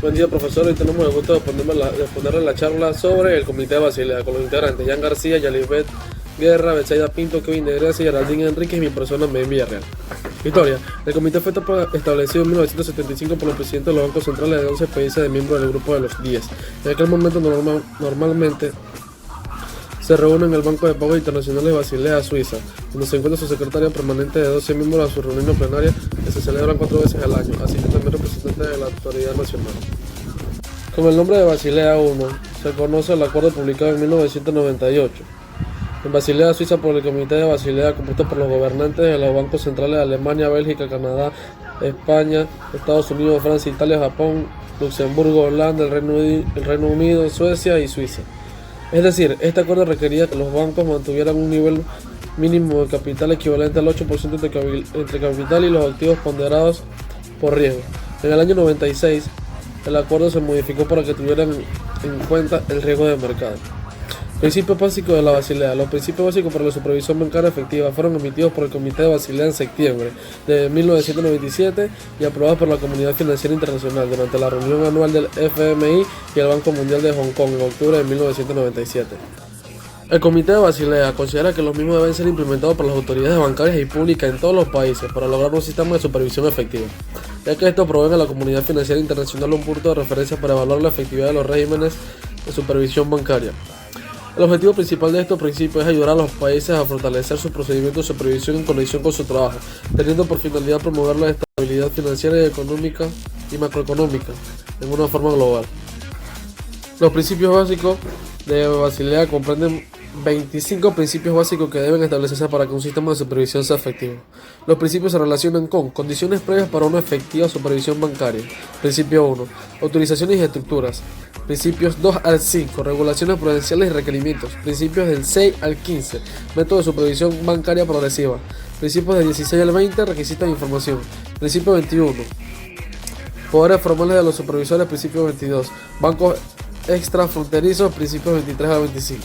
Buen día, profesor. Hoy tenemos el gusto de ponerle la charla sobre el Comité de Basilea, con los integrantes Jan García, Yalibet Guerra, Betsaida Pinto, Kevin de Grecia, Geraldine Enrique y mi persona, Mem Villarreal. Historia. El comité fue establecido en 1975 por los presidentes de los bancos centrales de 11 países de miembros del grupo de los 10. En aquel momento normalmente se reúne en el Banco de Pagos Internacionales de Basilea, Suiza, donde se encuentra su secretario permanente de 12 miembros a su reunión plenaria que se celebran 4 veces al año, así que también representantes de la autoridad nacional. Con el nombre de Basilea I se conoce el acuerdo publicado en 1998 en Basilea, Suiza, por el Comité de Basilea, compuesto por los gobernantes de los bancos centrales de Alemania, Bélgica, Canadá, España, Estados Unidos, Francia, Italia, Japón, Luxemburgo, Holanda, el Reino Unido, Suecia y Suiza. Es decir, este acuerdo requería que los bancos mantuvieran un nivel mínimo de capital equivalente al 8% entre capital y los activos ponderados por riesgo. En el año 96, el acuerdo se modificó para que tuvieran en cuenta el riesgo de mercado. Principios básicos de la Basilea. Los principios básicos para la supervisión bancaria efectiva fueron emitidos por el Comité de Basilea en septiembre de 1997 y aprobados por la Comunidad Financiera Internacional durante la reunión anual del FMI y el Banco Mundial de Hong Kong en octubre de 1997. El Comité de Basilea considera que los mismos deben ser implementados por las autoridades bancarias y públicas en todos los países para lograr un sistema de supervisión efectivo, ya que esto provee a la Comunidad Financiera Internacional un punto de referencia para evaluar la efectividad de los regímenes de supervisión bancaria. El objetivo principal de estos principios es ayudar a los países a fortalecer sus procedimientos de supervisión en conexión con su trabajo, teniendo por finalidad promover la estabilidad financiera y económica y macroeconómica en una forma global. Los principios básicos de Basilea comprenden 25 principios básicos que deben establecerse para que un sistema de supervisión sea efectivo. Los principios se relacionan con condiciones previas para una efectiva supervisión bancaria. Principio 1. Autorizaciones y estructuras. Principios 2 al 5. Regulaciones prudenciales y requerimientos. Principios del 6 al 15. Método de supervisión bancaria progresiva. Principios del 16 al 20. Requisitos de información. Principio 21. Poderes formales de los supervisores. Principio 22. Bancos extrafronterizos. Principios 23 al 25.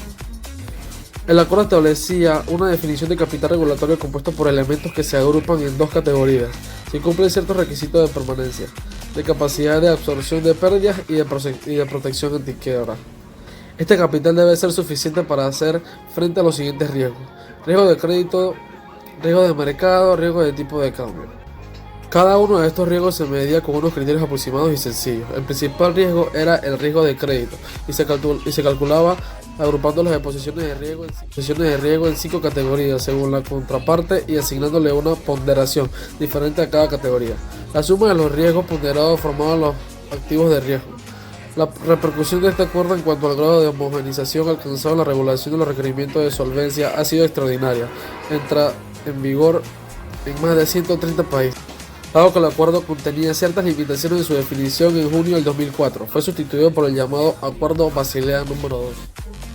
El acuerdo establecía una definición de capital regulatorio compuesto por elementos que se agrupan en dos categorías, si cumplen ciertos requisitos de permanencia, de capacidad de absorción de pérdidas y de protección antiquiebra. Este capital debe ser suficiente para hacer frente a los siguientes riesgos: riesgo de crédito, riesgo de mercado, riesgo de tipo de cambio. Cada uno de estos riesgos se medía con unos criterios aproximados y sencillos. El principal riesgo era el riesgo de crédito y se calculaba agrupando las posiciones de riesgo en 5 categorías según la contraparte y asignándole una ponderación diferente a cada categoría. La suma de los riesgos ponderados formaba los activos de riesgo. La repercusión de este acuerdo en cuanto al grado de homogeneización alcanzado en la regulación de los requerimientos de solvencia ha sido extraordinaria. Entra en vigor en más de 130 países. Dado que el acuerdo contenía ciertas limitaciones en su definición, en junio del 2004 fue sustituido por el llamado Acuerdo Basilea número 2.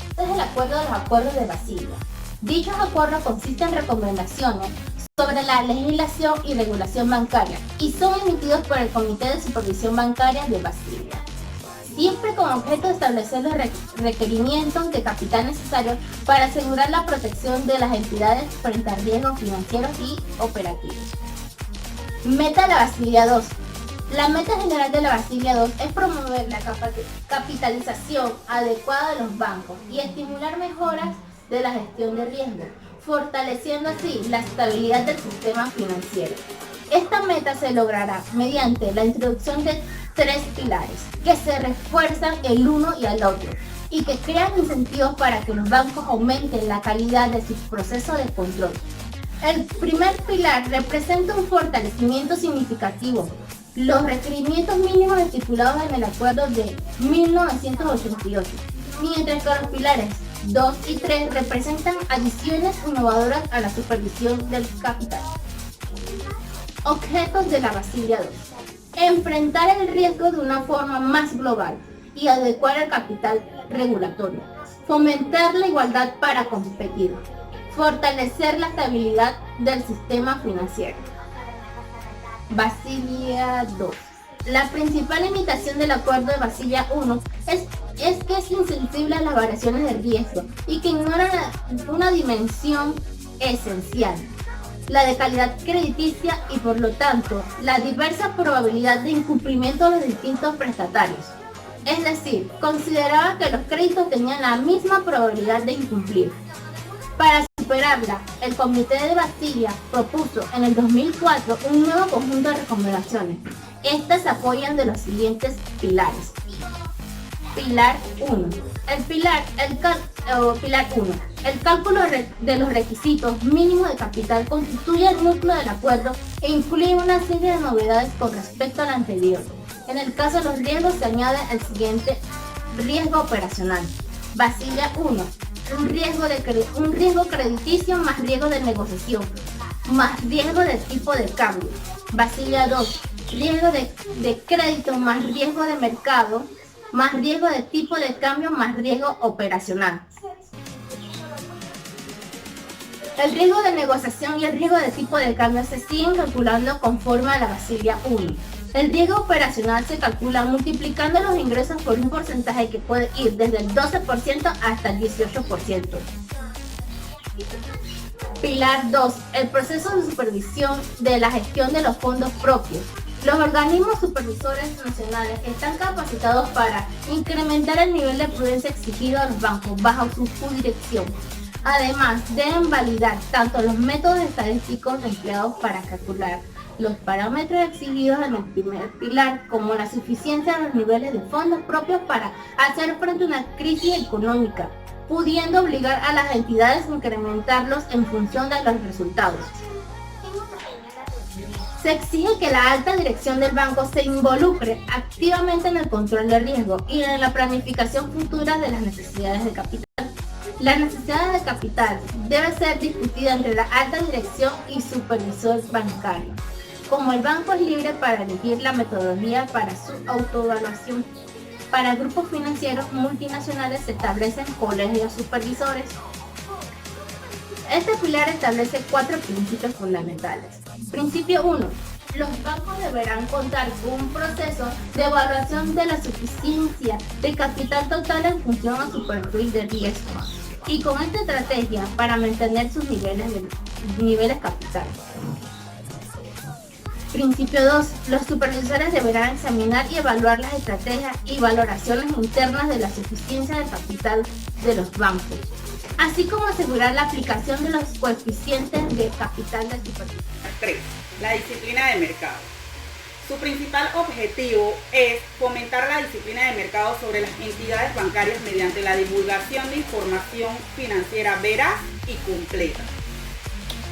Este es el acuerdo de los acuerdos de Basilea. Dichos acuerdos consisten en recomendaciones sobre la legislación y regulación bancaria y son emitidos por el Comité de Supervisión Bancaria de Basilea, siempre con objeto de establecer los requerimientos de capital necesarios para asegurar la protección de las entidades frente a riesgos financieros y operativos. Meta de la Basilea II. La meta general de la Basilea II es promover la capitalización adecuada de los bancos y estimular mejoras de la gestión de riesgo, fortaleciendo así la estabilidad del sistema financiero. Esta meta se logrará mediante la introducción de 3 pilares que se refuerzan el uno y al otro y que crean incentivos para que los bancos aumenten la calidad de sus procesos de control. El primer pilar representa un fortalecimiento significativo. Los requerimientos mínimos estipulados en el acuerdo de 1988, mientras que los pilares 2 y 3 representan adiciones innovadoras a la supervisión del capital. Objetos de la Basilea II. Enfrentar el riesgo de una forma más global y adecuar el capital regulatorio. Fomentar la igualdad para competir. Fortalecer la estabilidad del sistema financiero. Basilea II. La principal limitación del acuerdo de Basilea I es que es insensible a las variaciones de riesgo y que ignora una dimensión esencial: la de calidad crediticia y por lo tanto la diversa probabilidad de incumplimiento de los distintos prestatarios. Es decir, consideraba que los créditos tenían la misma probabilidad de incumplir. Para superarla, el Comité de Basilea propuso en el 2004 un nuevo conjunto de recomendaciones. Estas se apoyan de los siguientes pilares. Pilar 1. Pilar 1. El cálculo de los requisitos mínimos de capital constituye el núcleo del acuerdo e incluye una serie de novedades con respecto al anterior. En el caso de los riesgos se añade el siguiente riesgo operacional. Basilea 1. Un riesgo crediticio más riesgo de negociación, más riesgo de tipo de cambio. Basilea 2. Riesgo de crédito más riesgo de mercado, más riesgo de tipo de cambio, más riesgo operacional. El riesgo de negociación y el riesgo de tipo de cambio se siguen calculando conforme a la Basilea 1. El riesgo operacional se calcula multiplicando los ingresos por un porcentaje que puede ir desde el 12% hasta el 18%. Pilar 2. El proceso de supervisión de la gestión de los fondos propios. Los organismos supervisores nacionales están capacitados para incrementar el nivel de prudencia exigido a los bancos bajo su jurisdicción. Además, deben validar tanto los métodos estadísticos empleados para calcular los parámetros exigidos en el primer pilar, como la suficiencia de los niveles de fondos propios para hacer frente a una crisis económica, pudiendo obligar a las entidades a incrementarlos en función de los resultados. Se exige que la alta dirección del banco se involucre activamente en el control de riesgo y en la planificación futura de las necesidades de capital. Las necesidades de capital deben ser discutidas entre la alta dirección y supervisor bancario. Como el banco es libre para elegir la metodología para su autoevaluación, para grupos financieros multinacionales se establecen colegios supervisores. Este pilar establece 4 principios fundamentales. Principio 1. Los bancos deberán contar con un proceso de evaluación de la suficiencia de capital total en función a su perfil de riesgo y con esta estrategia para mantener sus niveles capitales. Principio 2. Los supervisores deberán examinar y evaluar las estrategias y valoraciones internas de la suficiencia del capital de los bancos, así como asegurar la aplicación de los coeficientes de capital del supervisor. 3. La disciplina de mercado. Su principal objetivo es fomentar la disciplina de mercado sobre las entidades bancarias mediante la divulgación de información financiera veraz y completa.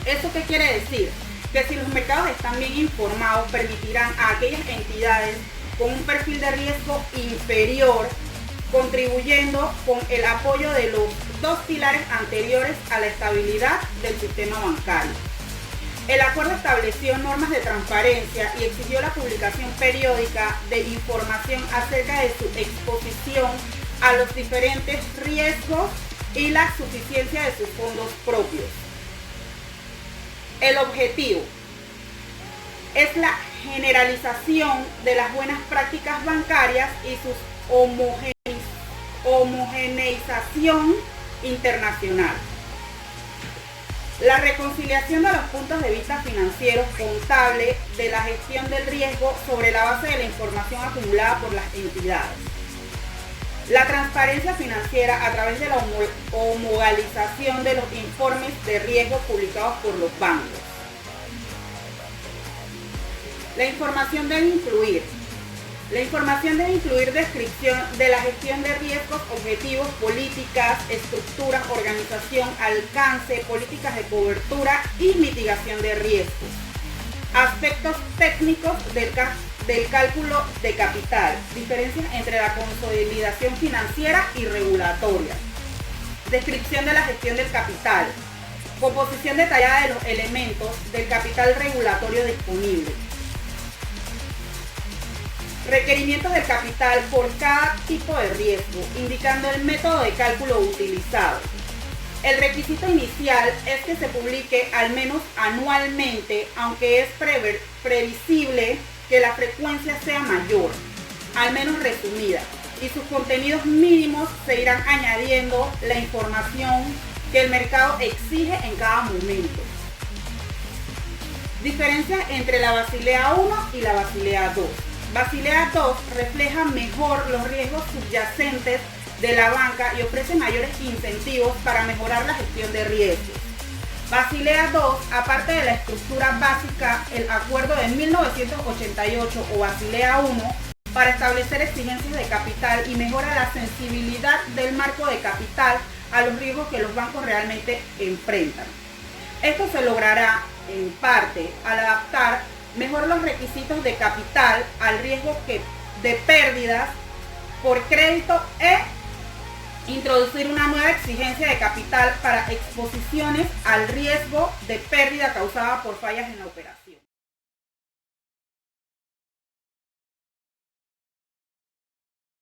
¿Esto qué quiere decir? Que si los mercados están bien informados, permitirán a aquellas entidades con un perfil de riesgo inferior, contribuyendo con el apoyo de los 2 pilares anteriores a la estabilidad del sistema bancario. El acuerdo estableció normas de transparencia y exigió la publicación periódica de información acerca de su exposición a los diferentes riesgos y la suficiencia de sus fondos propios. El objetivo es la generalización de las buenas prácticas bancarias y su homogeneización internacional. La reconciliación de los puntos de vista financieros contables de la gestión del riesgo sobre la base de la información acumulada por las entidades. La transparencia financiera a través de la homogalización de los informes de riesgo publicados por los bancos. La información debe incluir descripción de la gestión de riesgos, objetivos, políticas, estructuras, organización, alcance, políticas de cobertura y mitigación de riesgos. Aspectos técnicos del cálculo de capital, diferencias entre la consolidación financiera y regulatoria. Descripción de la gestión del capital, composición detallada de los elementos del capital regulatorio disponible. Requerimientos del capital por cada tipo de riesgo, indicando el método de cálculo utilizado. El requisito inicial es que se publique al menos anualmente, aunque es previsible que la frecuencia sea mayor, al menos resumida, y sus contenidos mínimos se irán añadiendo la información que el mercado exige en cada momento. Diferencias entre la Basilea I y la Basilea II. Basilea II refleja mejor los riesgos subyacentes de la banca y ofrece mayores incentivos para mejorar la gestión de riesgos. Basilea II, aparte de la estructura básica, el acuerdo de 1988 o Basilea I, para establecer exigencias de capital y mejora la sensibilidad del marco de capital a los riesgos que los bancos realmente enfrentan. Esto se logrará, en parte, al adaptar mejor los requisitos de capital al riesgo de pérdidas por crédito e introducir una nueva exigencia de capital para exposiciones al riesgo de pérdida causada por fallas en la operación.